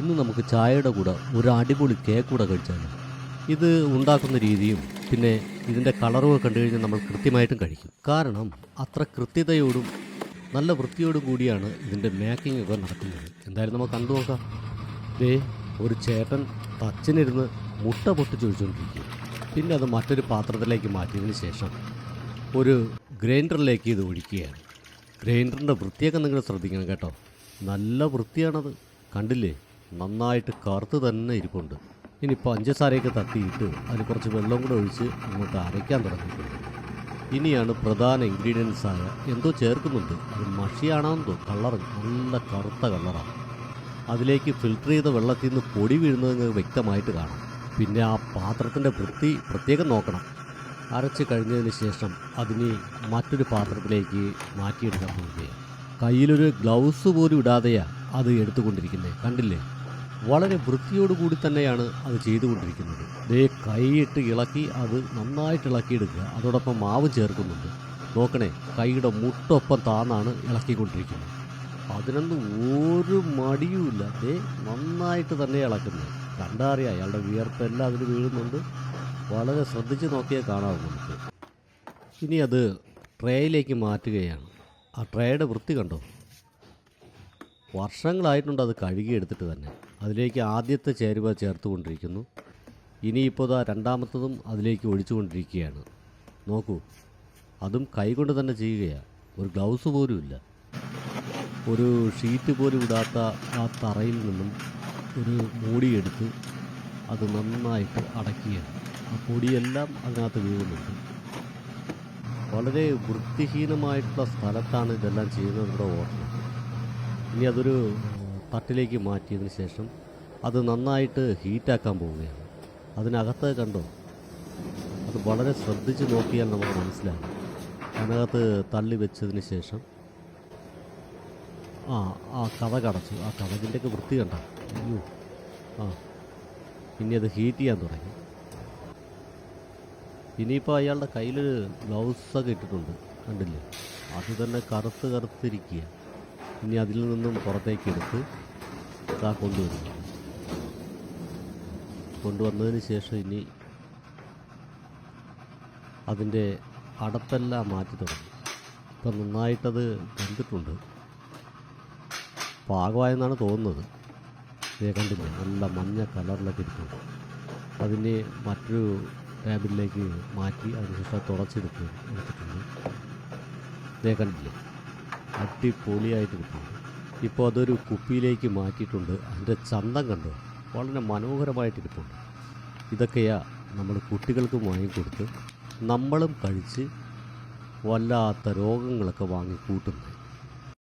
ഇന്ന് നമുക്ക് ചായയുടെ കൂടെ ഒരു അടിപൊളി കേക്ക് കൂടെ കഴിച്ചാലോ. ഇത് ഉണ്ടാക്കുന്ന രീതിയും പിന്നെ ഇതിൻ്റെ കളറും കണ്ടു കഴിഞ്ഞാൽ നമ്മൾ കൃത്യമായിട്ടും കഴിക്കും. കാരണം അത്ര കൃത്യതയോടും നല്ല വൃത്തിയോടും കൂടിയാണ് ഇതിൻ്റെ മേക്കിംഗ് ഒക്കെ നടക്കുന്നത്. എന്തായാലും നമുക്ക് കണ്ടു നോക്കാം. ദേ ഒരു ചേട്ടൻ തച്ചിനിരുന്ന് മുട്ട പൊട്ടിച്ചൊഴിച്ചുകൊണ്ടിരിക്കും. പിന്നെ അത് മറ്റൊരു പാത്രത്തിലേക്ക് മാറ്റിയതിന് ശേഷം ഒരു ഗ്രൈൻഡറിലേക്ക് ഇത് ഒഴിക്കുകയാണ്. ഗ്രൈൻഡറിൻ്റെ വൃത്തിയൊക്കെ നിങ്ങൾ ശ്രദ്ധിക്കണം കേട്ടോ. നല്ല വൃത്തിയാണത്. കണ്ടില്ലേ, നന്നായിട്ട് കറുത്ത് തന്നെ ഇരിപ്പുണ്ട്. ഇനി പഞ്ചസാരയൊക്കെ തട്ടിയിട്ട് അതിന് കുറച്ച് വെള്ളം കൂടെ ഒഴിച്ച് അങ്ങോട്ട് അരയ്ക്കാൻ തുടങ്ങിയിട്ടുണ്ട്. ഇനിയാണ് പ്രധാന ഇൻഗ്രീഡിയൻസായ എന്തോ ചേർക്കുന്നുണ്ട്. അത് മഷിയാണെന്നോ, കളർ നല്ല കറുത്ത കളറാണ്. അതിലേക്ക് ഫിൽറ്റർ ചെയ്ത വെള്ളത്തിൽ നിന്ന് പൊടി വീഴുന്നത് വ്യക്തമായിട്ട് കാണാം. പിന്നെ ആ പാത്രത്തിൻ്റെ വൃത്തി പ്രത്യേകം നോക്കണം. അരച്ച് കഴിഞ്ഞതിന് ശേഷം അതിന് മറ്റൊരു പാത്രത്തിലേക്ക് മാറ്റിയെടുക്കാൻ പോവുകയാണ്. കയ്യിലൊരു ഗ്ലൗസ് പോലും ഇടാതെയാണ് അത് എടുത്തുകൊണ്ടിരിക്കുന്നത്. കണ്ടില്ലേ, വളരെ വൃത്തിയോടുകൂടി തന്നെയാണ് അത് ചെയ്തുകൊണ്ടിരിക്കുന്നത്. ദേ കൈയിട്ട് ഇളക്കി അത് നന്നായിട്ട് ഇളക്കിയെടുക്കുക. അതോടൊപ്പം മാവ് ചേർക്കുന്നുണ്ട്. നോക്കണേ, കൈയുടെ മുട്ടൊപ്പം താന്നാണ് ഇളക്കിക്കൊണ്ടിരിക്കുന്നത്. അതിനൊന്നും ഒരു മടിയുമില്ല. ദേ നന്നായിട്ട് തന്നെ ഇളക്കുന്നത്. കണ്ടറിയാം, അയാളുടെ വിയർപ്പെല്ലാം അതിൽ വീഴുന്നുണ്ട്. വളരെ ശ്രദ്ധിച്ച് നോക്കിയാൽ കാണാം നമുക്ക്. ഇനി അത് ട്രേയിലേക്ക് മാറ്റുകയാണ്. ആ ട്രേയുടെ വൃത്തി കണ്ടോ, വർഷങ്ങളായിട്ടുണ്ട് അത് കഴുകിയെടുത്തിട്ട് തന്നെ. അതിലേക്ക് ആദ്യത്തെ ചേരുവ ചേർത്തുകൊണ്ടിരിക്കുന്നു. ഇനിയിപ്പോൾ ഇതാ രണ്ടാമത്തതും അതിലേക്ക് ഒഴിച്ചുകൊണ്ടിരിക്കുകയാണ്. നോക്കൂ, അതും കൈകൊണ്ട് തന്നെ ചെയ്യുകയാണ്. ഒരു ഗ്ലൗസ് പോലും ഇല്ല. ഒരു ഷീറ്റ് പോലും ഇടാത്ത ആ തറയിൽ നിന്നും ഒരു മൂടിയെടുത്ത് അത് നന്നായിട്ട് അടയ്ക്കുകയാണ്. ആ പൊടിയെല്ലാം അതിനകത്ത് വീഴുന്നുണ്ട്. വളരെ വൃത്തിഹീനമായിട്ടുള്ള സ്ഥലത്താണ് ഇതെല്ലാം ചെയ്യുന്നതിൻ്റെ ഓർമ്മ. ഇനി അതൊരു തട്ടിലേക്ക് മാറ്റിയതിന് ശേഷം അത് നന്നായിട്ട് ഹീറ്റാക്കാൻ പോവുകയാണ്. അതിനകത്ത് കണ്ടോ, അത് വളരെ ശ്രദ്ധിച്ച് നോക്കിയാൽ നമുക്ക് മനസ്സിലാകും. അതിനകത്ത് തള്ളി വെച്ചതിന് ശേഷം ആ കടച്ചു. ആ കടകിൻ്റെയൊക്കെ വൃത്തി കണ്ട. അയ്യോ, ഇനി അത് ഹീറ്റ് ചെയ്യാൻ തുടങ്ങി. ഇനിയിപ്പോൾ അയാളുടെ കയ്യിൽ ഗ്ലൗസൊക്കെ ഇട്ടിട്ടുണ്ട്, കണ്ടില്ലേ, അത് തന്നെ കറുത്തിരിക്കുക. ഇനി അതിൽ നിന്നും പുറത്തേക്ക് എടുത്ത് കൊണ്ടുവന്നതിന് ശേഷം ഇനി അതിൻ്റെ അടപ്പെല്ലാം മാറ്റി തുടങ്ങി. ഇപ്പം നന്നായിട്ടത് വെന്തിട്ടുണ്ട്, പാകമായെന്നാണ് തോന്നുന്നത്. ഇതേ കണ്ടില്ലേ, നല്ല മഞ്ഞ കളറിലൊക്കെ ഇരിക്കുന്നു. അതിനെ മറ്റൊരു ടേബിളിലേക്ക് മാറ്റി അതിനുശേഷം എടുത്തിട്ടുണ്ട്. ഇതേ കണ്ടില്ലേ, അടിപൊളിയായിട്ടിരിക്കുന്നു. ഇപ്പോൾ അതൊരു കുപ്പിയിലേക്ക് മാറ്റിയിട്ടുണ്ട്. അതിൻ്റെ ചന്തം കണ്ടോ, വളരെ മനോഹരമായിട്ടിരിപ്പുണ്ട്. ഇതൊക്കെയാണ് നമ്മൾ കുട്ടികൾക്ക് വാങ്ങിക്കൊടുത്ത് നമ്മളും കഴിച്ച് വല്ലാത്ത രോഗങ്ങളൊക്കെ വാങ്ങി കൂട്ടുന്നത്.